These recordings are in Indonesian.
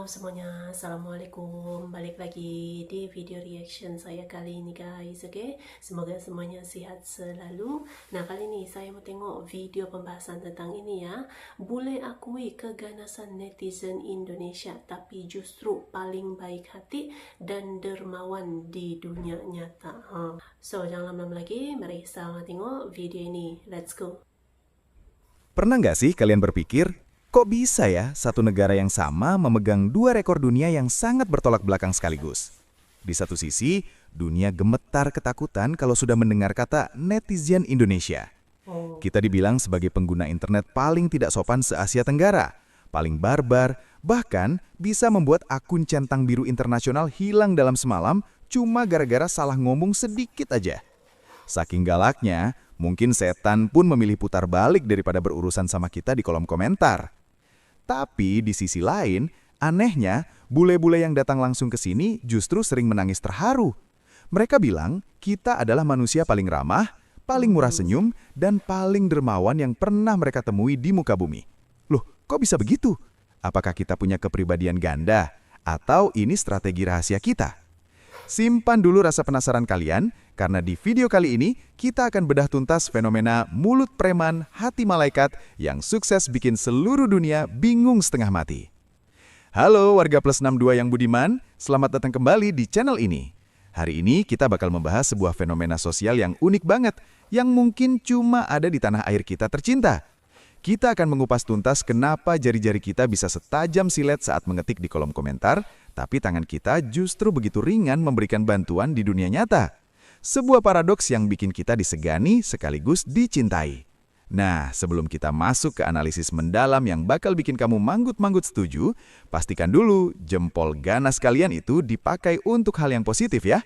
semuanya, Assalamualaikum. Balik lagi di video reaction saya kali ini guys, oke? Semoga semuanya sehat selalu. Nah, kali ini saya mau tengok video pembahasan tentang ini ya. Boleh akui keganasan netizen Indonesia, tapi justru paling baik hati dan dermawan di dunia nyata. So, jangan lama-lama lagi, mari sama tengok video ini. Let's go. Pernah nggak sih kalian berpikir, kok bisa ya satu negara yang sama memegang dua rekor dunia yang sangat bertolak belakang sekaligus? Di satu sisi, dunia gemetar ketakutan kalau sudah mendengar kata netizen Indonesia. Kita dibilang sebagai pengguna internet paling tidak sopan se-Asia Tenggara, paling barbar, bahkan bisa membuat akun centang biru internasional hilang dalam semalam cuma gara-gara salah ngomong sedikit aja. Saking galaknya, mungkin setan pun memilih putar balik daripada berurusan sama kita di kolom komentar. Tapi di sisi lain, anehnya, bule-bule yang datang langsung ke sini justru sering menangis terharu. Mereka bilang, kita adalah manusia paling ramah, paling murah senyum, dan paling dermawan yang pernah mereka temui di muka bumi. Loh, kok bisa begitu? Apakah kita punya kepribadian ganda? Atau ini strategi rahasia kita? Simpan dulu rasa penasaran kalian, karena di video kali ini kita akan bedah tuntas fenomena mulut preman, hati malaikat yang sukses bikin seluruh dunia bingung setengah mati. Halo warga Plus 62 yang budiman, selamat datang kembali di channel ini. Hari ini kita bakal membahas sebuah fenomena sosial yang unik banget, yang mungkin cuma ada di tanah air kita tercinta. Kita akan mengupas tuntas kenapa jari-jari kita bisa setajam silet saat mengetik di kolom komentar, tapi tangan kita justru begitu ringan memberikan bantuan di dunia nyata. Sebuah paradoks yang bikin kita disegani sekaligus dicintai. Nah, sebelum kita masuk ke analisis mendalam yang bakal bikin kamu manggut-manggut setuju, pastikan dulu jempol ganas kalian itu dipakai untuk hal yang positif ya.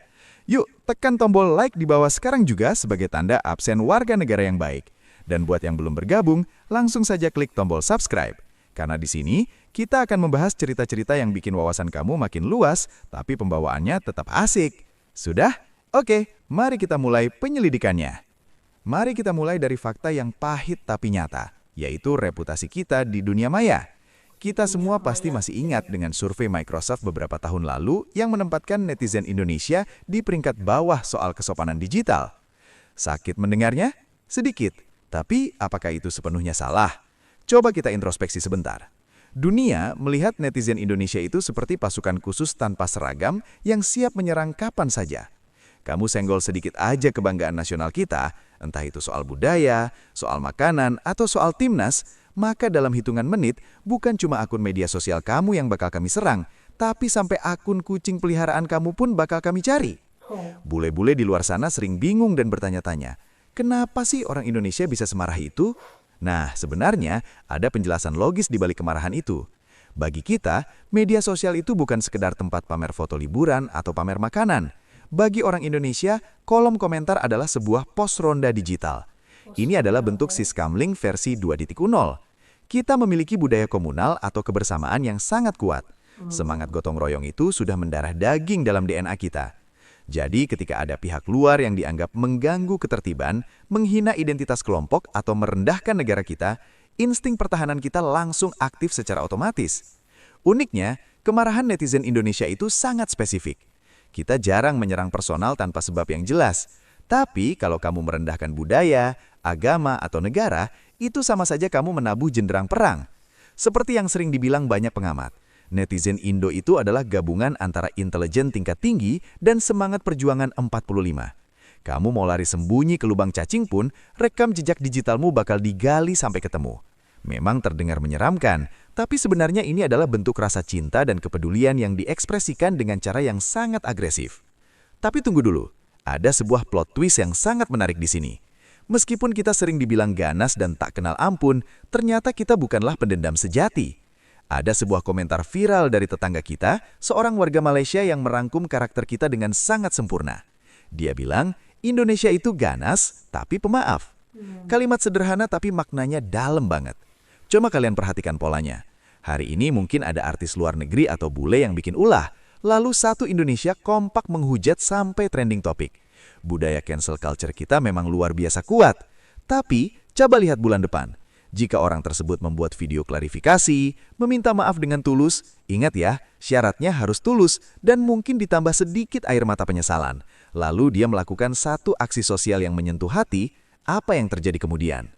Yuk, tekan tombol like di bawah sekarang juga sebagai tanda absen warga negara yang baik. Dan buat yang belum bergabung, langsung saja klik tombol subscribe. Karena di sini, kita akan membahas cerita-cerita yang bikin wawasan kamu makin luas, tapi pembawaannya tetap asik. Sudah? Oke, mari kita mulai penyelidikannya. Mari kita mulai dari fakta yang pahit tapi nyata, yaitu reputasi kita di dunia maya. Kita semua pasti masih ingat dengan survei Microsoft beberapa tahun lalu yang menempatkan netizen Indonesia di peringkat bawah soal kesopanan digital. Sakit mendengarnya? Sedikit. Tapi apakah itu sepenuhnya salah? Coba kita introspeksi sebentar. Dunia melihat netizen Indonesia itu seperti pasukan khusus tanpa seragam yang siap menyerang kapan saja. Kamu senggol sedikit aja kebanggaan nasional kita, entah itu soal budaya, soal makanan, atau soal timnas, maka dalam hitungan menit bukan cuma akun media sosial kamu yang bakal kami serang, tapi sampai akun kucing peliharaan kamu pun bakal kami cari. Bule-bule di luar sana sering bingung dan bertanya-tanya, kenapa sih orang Indonesia bisa semarah itu? Nah, sebenarnya ada penjelasan logis di balik kemarahan itu. Bagi kita, media sosial itu bukan sekedar tempat pamer foto liburan atau pamer makanan. Bagi orang Indonesia, kolom komentar adalah sebuah pos ronda digital. Ini adalah bentuk siskamling versi 2.0. Kita memiliki budaya komunal atau kebersamaan yang sangat kuat. Semangat gotong royong itu sudah mendarah daging dalam DNA kita. Jadi ketika ada pihak luar yang dianggap mengganggu ketertiban, menghina identitas kelompok atau merendahkan negara kita, insting pertahanan kita langsung aktif secara otomatis. Uniknya, kemarahan netizen Indonesia itu sangat spesifik. Kita jarang menyerang personal tanpa sebab yang jelas. Tapi kalau kamu merendahkan budaya, agama, atau negara, itu sama saja kamu menabuh jenderang perang. Seperti yang sering dibilang banyak pengamat. Netizen Indo itu adalah gabungan antara intelijen tingkat tinggi dan semangat perjuangan 45. Kamu mau lari sembunyi ke lubang cacing pun, rekam jejak digitalmu bakal digali sampai ketemu. Memang terdengar menyeramkan, tapi sebenarnya ini adalah bentuk rasa cinta dan kepedulian yang diekspresikan dengan cara yang sangat agresif. Tapi tunggu dulu, ada sebuah plot twist yang sangat menarik di sini. Meskipun kita sering dibilang ganas dan tak kenal ampun, ternyata kita bukanlah pendendam sejati. Ada sebuah komentar viral dari tetangga kita, seorang warga Malaysia yang merangkum karakter kita dengan sangat sempurna. Dia bilang, Indonesia itu ganas, tapi pemaaf. Kalimat sederhana tapi maknanya dalam banget. Coba kalian perhatikan polanya. Hari ini mungkin ada artis luar negeri atau bule yang bikin ulah, lalu satu Indonesia kompak menghujat sampai trending topik. Budaya cancel culture kita memang luar biasa kuat. Tapi, coba lihat bulan depan. Jika orang tersebut membuat video klarifikasi, meminta maaf dengan tulus, ingat ya, syaratnya harus tulus dan mungkin ditambah sedikit air mata penyesalan. Lalu dia melakukan satu aksi sosial yang menyentuh hati, apa yang terjadi kemudian?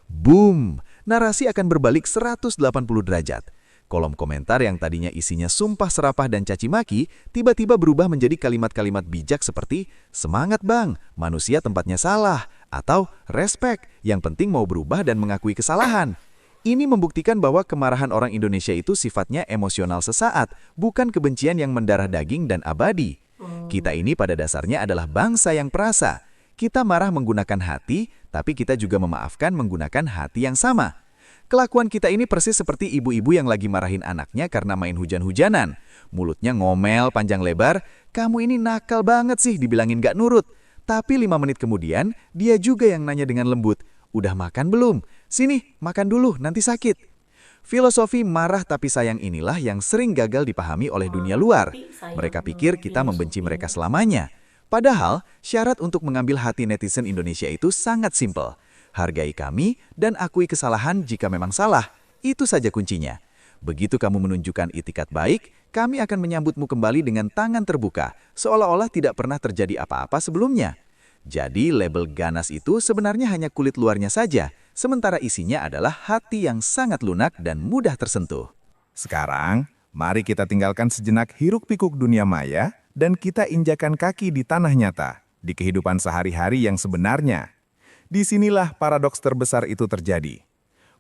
Boom! Narasi akan berbalik 180 derajat. Kolom komentar yang tadinya isinya sumpah serapah dan caci maki, tiba-tiba berubah menjadi kalimat-kalimat bijak seperti "Semangat bang, manusia tempatnya salah", atau "Respect, yang penting mau berubah dan mengakui kesalahan". Ini membuktikan bahwa kemarahan orang Indonesia itu sifatnya emosional sesaat, bukan kebencian yang mendarah daging dan abadi. Kita ini pada dasarnya adalah bangsa yang perasa. Kita marah menggunakan hati, tapi kita juga memaafkan menggunakan hati yang sama. Kelakuan kita ini persis seperti ibu-ibu yang lagi marahin anaknya karena main hujan-hujanan. Mulutnya ngomel panjang lebar, "Kamu ini nakal banget sih," dibilangin gak nurut. Tapi 5 menit kemudian, dia juga yang nanya dengan lembut, "Udah makan belum? Sini, makan dulu, nanti sakit." Filosofi marah tapi sayang inilah yang sering gagal dipahami oleh dunia luar. Mereka pikir kita membenci mereka selamanya. Padahal, syarat untuk mengambil hati netizen Indonesia itu sangat simpel. Hargai kami dan akui kesalahan jika memang salah. Itu saja kuncinya. Begitu kamu menunjukkan itikat baik, kami akan menyambutmu kembali dengan tangan terbuka, seolah-olah tidak pernah terjadi apa-apa sebelumnya. Jadi label ganas itu sebenarnya hanya kulit luarnya saja, sementara isinya adalah hati yang sangat lunak dan mudah tersentuh. Sekarang, mari kita tinggalkan sejenak hiruk-pikuk dunia maya dan kita injakan kaki di tanah nyata, di kehidupan sehari-hari yang sebenarnya. Disinilah paradoks terbesar itu terjadi.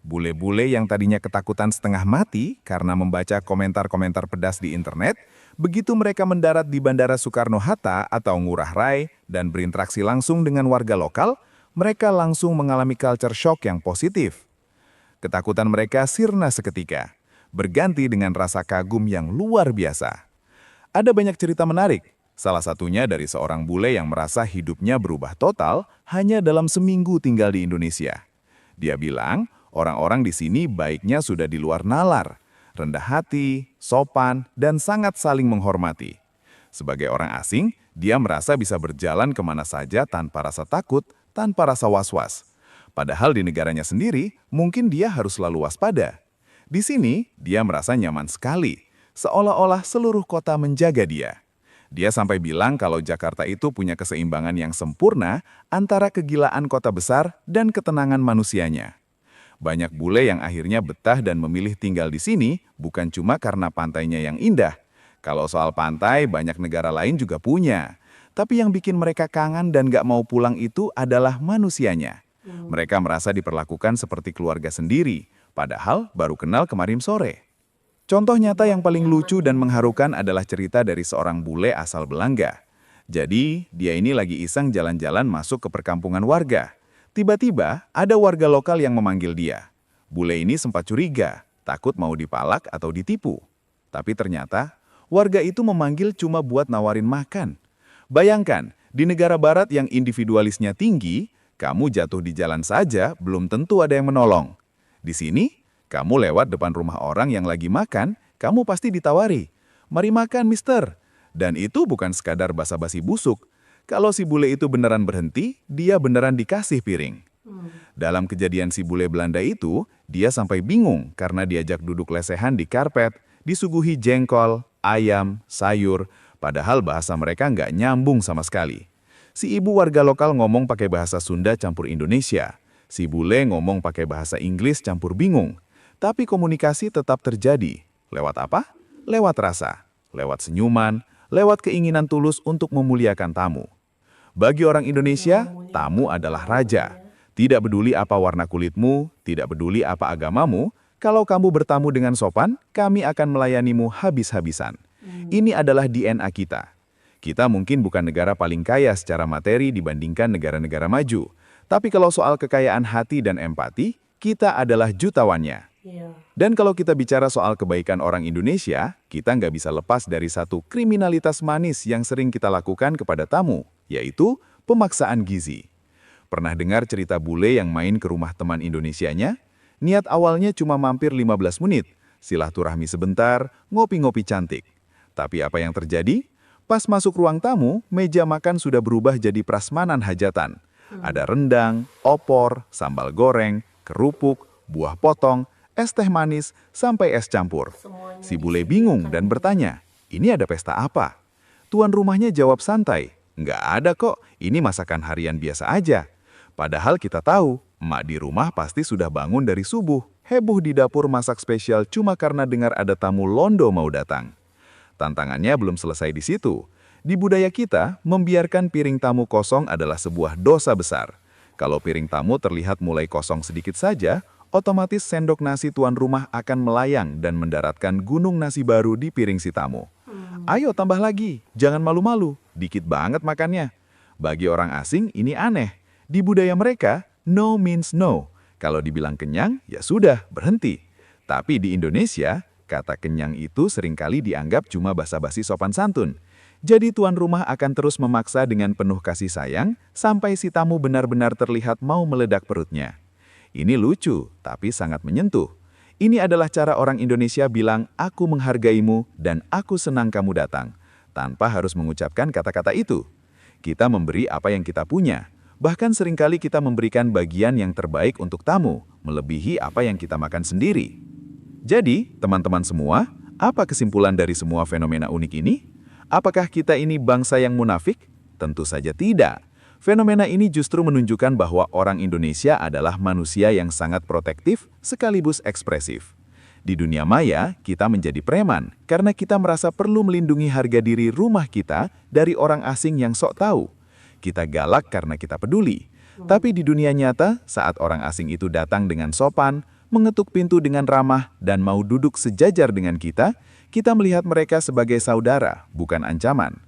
Bule-bule yang tadinya ketakutan setengah mati karena membaca komentar-komentar pedas di internet, begitu mereka mendarat di Bandara Soekarno-Hatta atau Ngurah Rai dan berinteraksi langsung dengan warga lokal, mereka langsung mengalami culture shock yang positif. Ketakutan mereka sirna seketika, berganti dengan rasa kagum yang luar biasa. Ada banyak cerita menarik. Salah satunya dari seorang bule yang merasa hidupnya berubah total hanya dalam seminggu tinggal di Indonesia. Dia bilang, orang-orang di sini baiknya sudah di luar nalar, rendah hati, sopan, dan sangat saling menghormati. Sebagai orang asing, dia merasa bisa berjalan kemana saja tanpa rasa takut, tanpa rasa was-was. Padahal di negaranya sendiri, mungkin dia harus selalu waspada. Di sini, dia merasa nyaman sekali, seolah-olah seluruh kota menjaga dia. Dia sampai bilang kalau Jakarta itu punya keseimbangan yang sempurna antara kegilaan kota besar dan ketenangan manusianya. Banyak bule yang akhirnya betah dan memilih tinggal di sini bukan cuma karena pantainya yang indah. Kalau soal pantai, banyak negara lain juga punya. Tapi yang bikin mereka kangen dan gak mau pulang itu adalah manusianya. Mereka merasa diperlakukan seperti keluarga sendiri, padahal baru kenal kemarin sore. Contoh nyata yang paling lucu dan mengharukan adalah cerita dari seorang bule asal Belanga. Jadi, dia ini lagi iseng jalan-jalan masuk ke perkampungan warga. Tiba-tiba, ada warga lokal yang memanggil dia. Bule ini sempat curiga, takut mau dipalak atau ditipu. Tapi ternyata, warga itu memanggil cuma buat nawarin makan. Bayangkan, di negara barat yang individualisnya tinggi, kamu jatuh di jalan saja belum tentu ada yang menolong. Di sini, kamu lewat depan rumah orang yang lagi makan, kamu pasti ditawari, "Mari makan, mister." Dan itu bukan sekadar basa-basi busuk. Kalau si bule itu beneran berhenti, dia beneran dikasih piring. Dalam kejadian si bule Belanda itu, dia sampai bingung karena diajak duduk lesehan di karpet, disuguhi jengkol, ayam, sayur, padahal bahasa mereka nggak nyambung sama sekali. Si ibu warga lokal ngomong pakai bahasa Sunda campur Indonesia. Si bule ngomong pakai bahasa Inggris campur bingung. Tapi komunikasi tetap terjadi. Lewat apa? Lewat rasa, lewat senyuman, lewat keinginan tulus untuk memuliakan tamu. Bagi orang Indonesia, tamu adalah raja. Tidak peduli apa warna kulitmu, tidak peduli apa agamamu, kalau kamu bertamu dengan sopan, kami akan melayanimu habis-habisan. Ini adalah DNA kita. Kita mungkin bukan negara paling kaya secara materi dibandingkan negara-negara maju. Tapi kalau soal kekayaan hati dan empati, kita adalah jutawan-nya. Dan kalau kita bicara soal kebaikan orang Indonesia, kita nggak bisa lepas dari satu kriminalitas manis yang sering kita lakukan kepada tamu, yaitu pemaksaan gizi. Pernah dengar cerita bule yang main ke rumah teman Indonesianya? Niat awalnya cuma mampir 15 menit, silaturahmi sebentar, ngopi-ngopi cantik. Tapi apa yang terjadi? Pas masuk ruang tamu, meja makan sudah berubah jadi prasmanan hajatan. Ada rendang, opor, sambal goreng, kerupuk, buah potong, es teh manis, sampai es campur. Semuanya Si bule bingung dan bertanya, ini ada pesta apa? Tuan rumahnya jawab santai, nggak ada kok, ini masakan harian biasa aja. Padahal kita tahu, emak di rumah pasti sudah bangun dari subuh, heboh di dapur masak spesial cuma karena dengar ada tamu Londo mau datang. Tantangannya belum selesai di situ. Di budaya kita, membiarkan piring tamu kosong adalah sebuah dosa besar. Kalau piring tamu terlihat mulai kosong sedikit saja, otomatis sendok nasi tuan rumah akan melayang dan mendaratkan gunung nasi baru di piring si tamu. Ayo tambah lagi, jangan malu-malu, dikit banget makannya. Bagi orang asing ini aneh. Di budaya mereka, no means no. Kalau dibilang kenyang, ya sudah, berhenti. Tapi di Indonesia, kata kenyang itu seringkali dianggap cuma basa-basi sopan santun. Jadi tuan rumah akan terus memaksa dengan penuh kasih sayang sampai si tamu benar-benar terlihat mau meledak perutnya. Ini lucu, tapi sangat menyentuh. Ini adalah cara orang Indonesia bilang, aku menghargaimu dan aku senang kamu datang, tanpa harus mengucapkan kata-kata itu. Kita memberi apa yang kita punya. Bahkan seringkali kita memberikan bagian yang terbaik untuk tamu, melebihi apa yang kita makan sendiri. Jadi, teman-teman semua, apa kesimpulan dari semua fenomena unik ini? Apakah kita ini bangsa yang munafik? Tentu saja tidak. Fenomena ini justru menunjukkan bahwa orang Indonesia adalah manusia yang sangat protektif sekaligus ekspresif. Di dunia maya, kita menjadi preman karena kita merasa perlu melindungi harga diri rumah kita dari orang asing yang sok tahu. Kita galak karena kita peduli. Tapi di dunia nyata, saat orang asing itu datang dengan sopan, mengetuk pintu dengan ramah, dan mau duduk sejajar dengan kita melihat mereka sebagai saudara, bukan ancaman.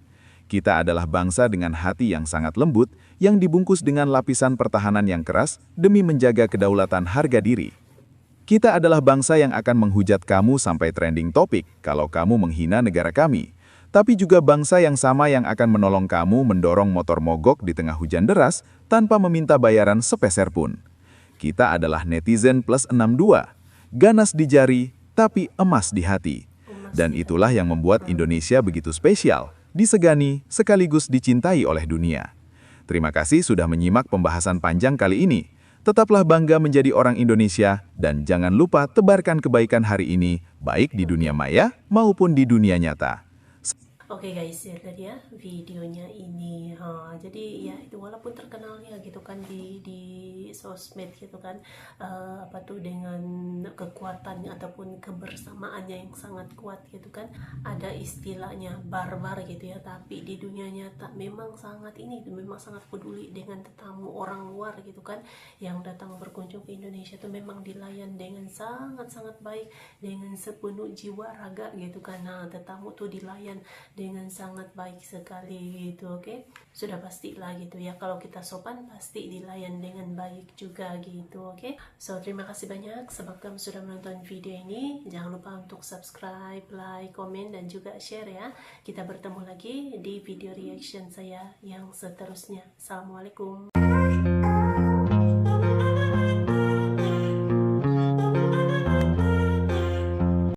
Kita adalah bangsa dengan hati yang sangat lembut, yang dibungkus dengan lapisan pertahanan yang keras demi menjaga kedaulatan harga diri. Kita adalah bangsa yang akan menghujat kamu sampai trending topik kalau kamu menghina negara kami. Tapi juga bangsa yang sama yang akan menolong kamu mendorong motor mogok di tengah hujan deras tanpa meminta bayaran sepeser pun. Kita adalah netizen plus 62, ganas di jari, tapi emas di hati. Dan itulah yang membuat Indonesia begitu spesial, disegani, sekaligus dicintai oleh dunia. Terima kasih sudah menyimak pembahasan panjang kali ini. Tetaplah bangga menjadi orang Indonesia, dan jangan lupa tebarkan kebaikan hari ini, baik di dunia maya maupun di dunia nyata. Oke guys, ya tadi ya videonya ini. Jadi ya itu walaupun terkenalnya gitu kan di sosmed gitu kan, apa tuh dengan kekuatan ataupun kebersamaannya yang sangat kuat gitu kan, ada istilahnya barbar gitu ya. Tapi di dunia nyata memang sangat peduli dengan tetamu orang luar gitu kan, yang datang berkunjung ke Indonesia tuh memang dilayan dengan sangat-sangat baik, dengan sepenuh jiwa raga gitu kan. Nah, tetamu tuh dilayan dengan sangat baik sekali gitu, oke? Sudah pastilah gitu ya, kalau kita sopan pasti dilayan dengan baik juga gitu, oke? So, terima kasih banyak sebab kamu sudah menonton video ini. Jangan lupa untuk subscribe, like, komen, dan juga share ya. Kita bertemu lagi di video reaction saya yang seterusnya. Assalamualaikum.